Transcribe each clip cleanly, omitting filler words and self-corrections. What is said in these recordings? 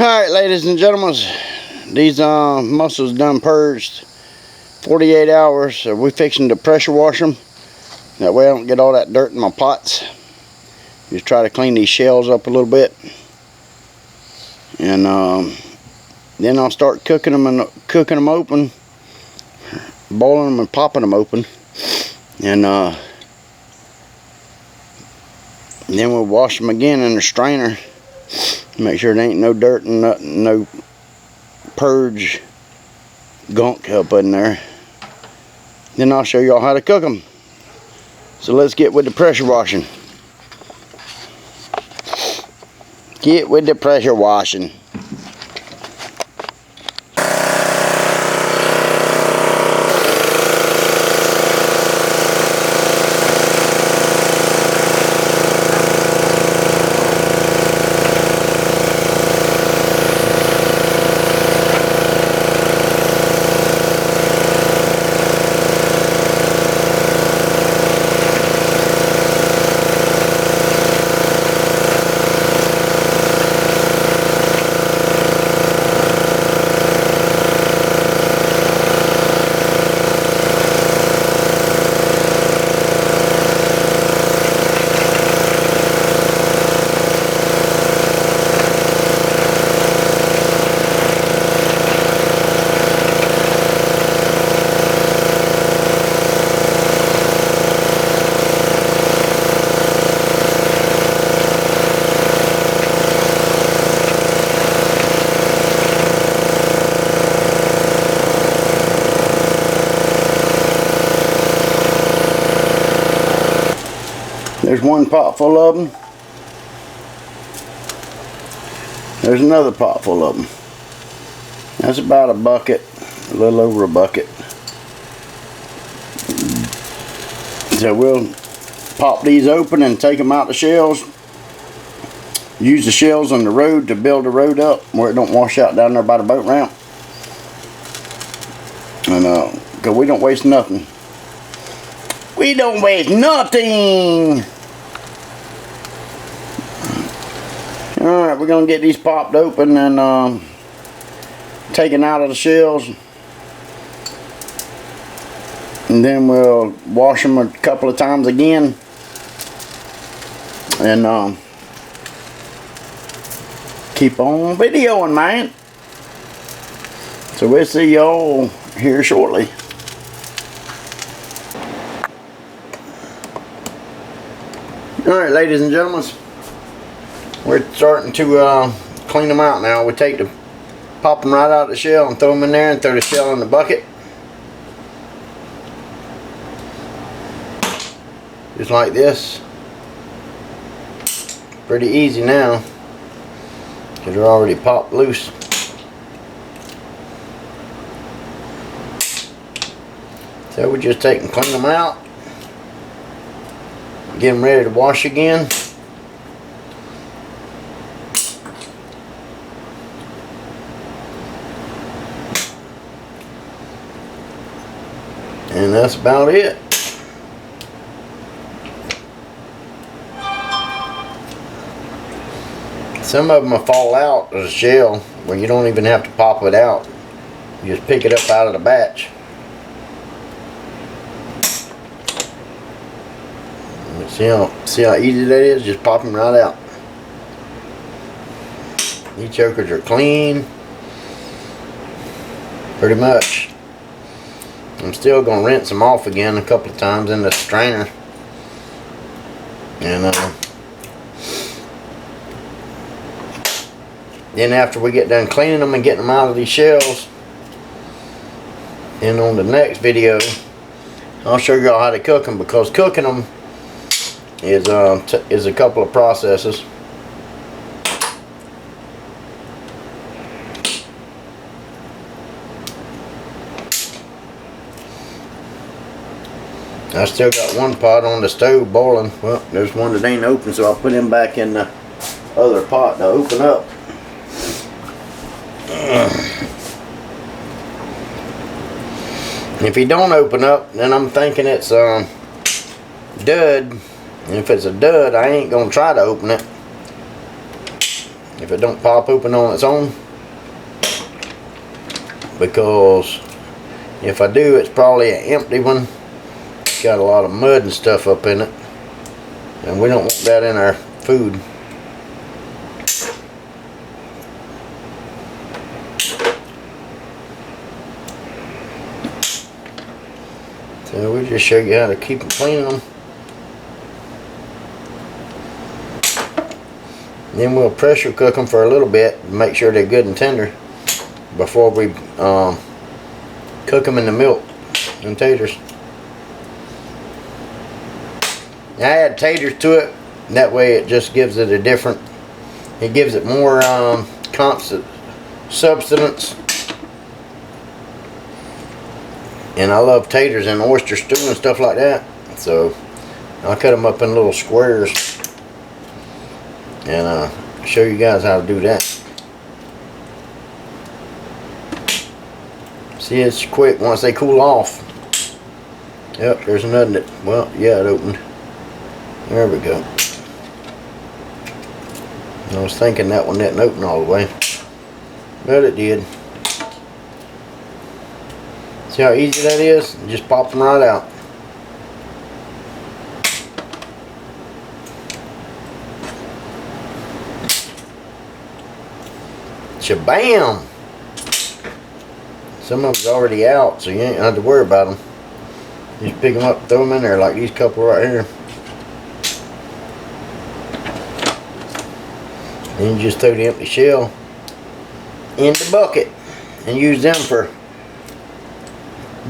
Alright, ladies and gentlemen, these mussels done purged 48 hours, so we're fixing to pressure wash them. That way I don't get all that dirt in my pots. Just try to clean these shells up a little bit. And then I'll start cooking them open, boiling them and popping them open. And then we'll wash them again in the strainer. Make sure there ain't no dirt and nothing, no purge gunk up in there. Then I'll show y'all how to cook them. So let's get with the pressure washing. Get with the pressure washing. There's one pot full of them. There's another pot full of them. That's about a bucket, a little over a bucket. So we'll pop these open and take them out the shells. Use the shells on the road to build the road up where it don't wash out down there by the boat ramp. And cause we don't waste nothing. We don't waste nothing. Alright, we're going to get these popped open and taken out of the shells. And then we'll wash them a couple of times again. And keep on videoing, man. So we'll see y'all here shortly. Alright, ladies and gentlemen. We're starting to clean them out now. We pop them right out of the shell and throw them in there and throw the shell in the bucket. Just like this. Pretty easy now because they're already popped loose. So we just take and clean them out. Get them ready to wash again. And that's about it. Some of them will fall out of the shell where you don't even have to pop it out. You just pick it up out of the batch. See how easy that is? Just pop them right out. These chokers are clean. Pretty much. I'm still going to rinse them off again a couple of times in the strainer. And then after we get done cleaning them and getting them out of these shells, then on the next video I'll show you all how to cook them, because cooking them is a couple of processes. I still got one pot on the stove boiling. Well, there's one that ain't open, so I'll put him back in the other pot to open up. If he don't open up, then I'm thinking it's dud. And if it's a dud, I ain't gonna try to open it. if it don't pop open on its own, because if I do, it's probably an empty one. It's got a lot of mud and stuff up in it, and we don't want that in our food. So we'll just show you how to keep them cleaning them. Then we'll pressure cook them for a little bit and make sure they're good and tender before we cook them in the milk and taters. I add taters to it, and that way it just gives it a different, it gives it more constant substance. And I love taters and oyster stew and stuff like that, so I'll cut them up in little squares and show you guys how to do that. See, it's quick once they cool off. Yep, there's another that, well, yeah, it opened. There we go. I was thinking that one didn't open all the way, but it did. See how easy that is? You just pop them right out. Shabam! Some of them's already out, so you ain't have to worry about them. Just pick them up, throw them in there like these couple right here. Then you just throw the empty shell in the bucket and use them for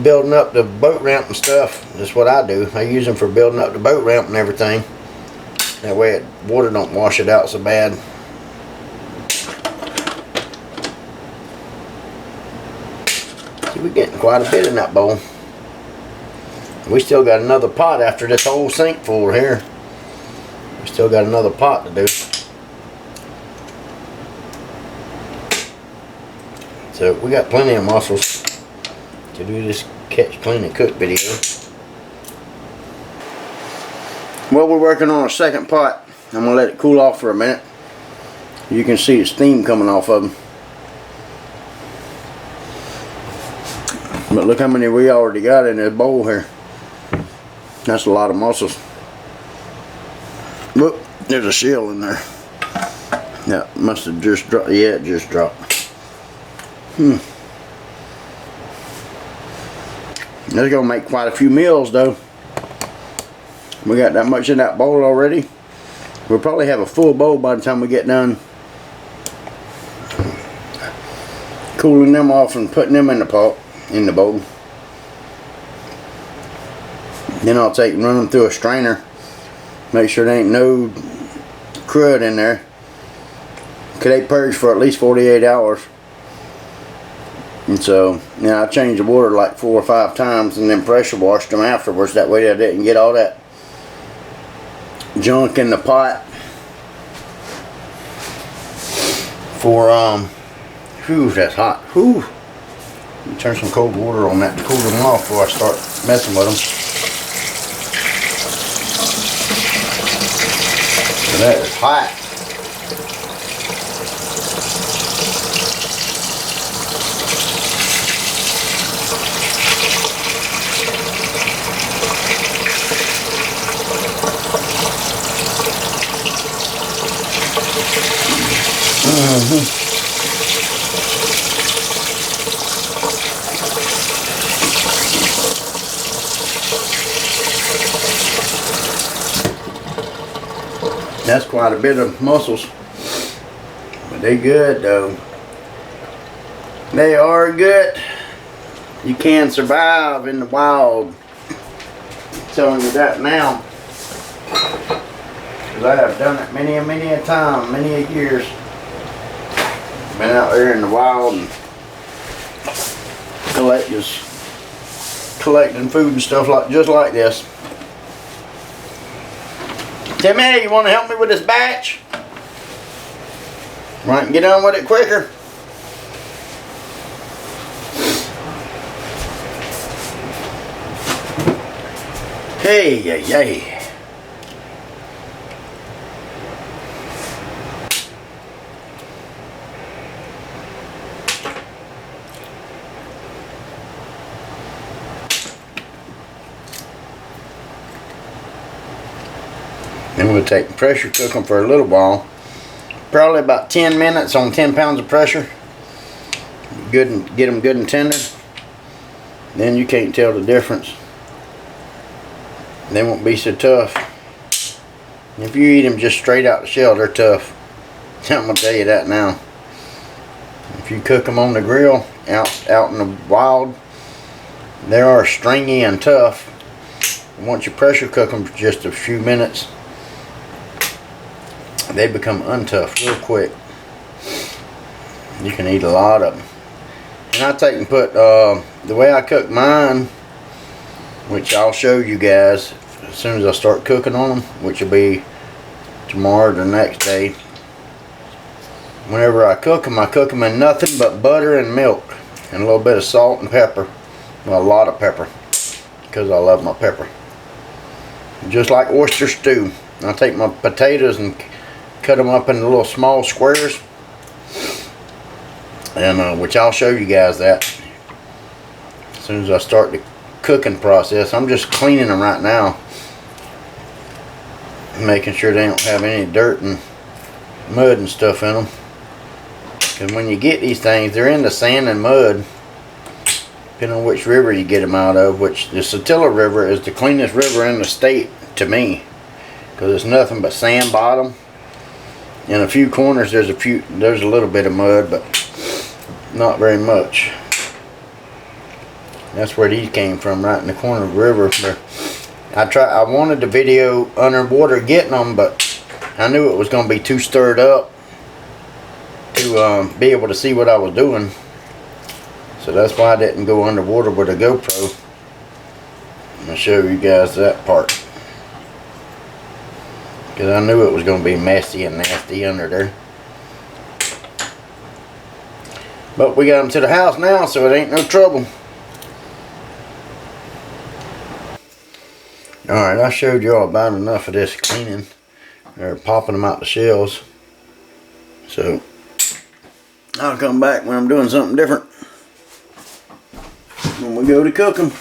building up the boat ramp and stuff. That's what I do. I use them for building up the boat ramp and everything. That way water don't wash it out so bad. See, we're getting quite a bit in that bowl. We still got another pot after this whole sink full here. We still got another pot to do. So we got plenty of mussels to do this catch, clean, and cook video. Well, we're working on a second pot. I'm gonna let it cool off for a minute. You can see the steam coming off of them. But look how many we already got in this bowl here. That's a lot of mussels. Look, there's a shell in there. That must have just dropped. Yeah, it just dropped. That's gonna make quite a few meals though. We got that much in that bowl already. We'll probably have a full bowl by the time we get done cooling them off and putting them in the pot, in the bowl. Then I'll take and run them through a strainer. Make sure there ain't no crud in there. Cause they purge for at least 48 hours. And so, you know, I changed the water like 4 or 5 times and then pressure washed them afterwards. That way I didn't get all that junk in the pot. For, whew, that's hot. Whew. Turn some cold water on that to cool them off before I start messing with them. So that is hot. That's quite a bit of mussels, but they good though. They are good. You can survive in the wild. I'm telling you that now, because I have done it many a time, many a years. Been out there in the wild and collecting food and stuff like just like this. Timmy, you want to help me with this batch? Right, and get on with it quicker. Hey, yay, yay. Then we'll take and pressure cook them for a little while. Probably about 10 minutes on 10 pounds of pressure. Good and get them good and tender. Then you can't tell the difference. They won't be so tough. If you eat them just straight out the shell, they're tough. I'm gonna tell you that now. If you cook them on the grill, out in the wild, they are stringy and tough. Once you pressure cook them for just a few minutes, they become untough real quick. You can eat a lot of them. And I take and put, the way I cook mine, which I'll show you guys as soon as I start cooking on them, which will be tomorrow or the next day. Whenever I cook them in nothing but butter and milk and a little bit of salt and pepper. Well, a lot of pepper, because I love my pepper. Just like oyster stew. I take my potatoes and cut them up into little small squares, and which I'll show you guys that as soon as I start the cooking process. I'm just cleaning them right now, making sure they don't have any dirt and mud and stuff in them, because when you get these things, they're in the sand and mud, depending on which river you get them out of. Which the Satilla River is the cleanest river in the state to me, because it's nothing but sand bottom. In a few corners there's a little bit of mud, but not very much. That's where these came from, right in the corner of the river. I wanted to video underwater getting them, but I knew it was going to be too stirred up to be able to see what I was doing. So that's why I didn't go underwater with a GoPro. I'm going to show you guys that part, because I knew it was going to be messy and nasty under there. But we got them to the house now, so it ain't no trouble. Alright, I showed y'all about enough of this cleaning, or popping them out the shells. So I'll come back when I'm doing something different, when we go to cook them.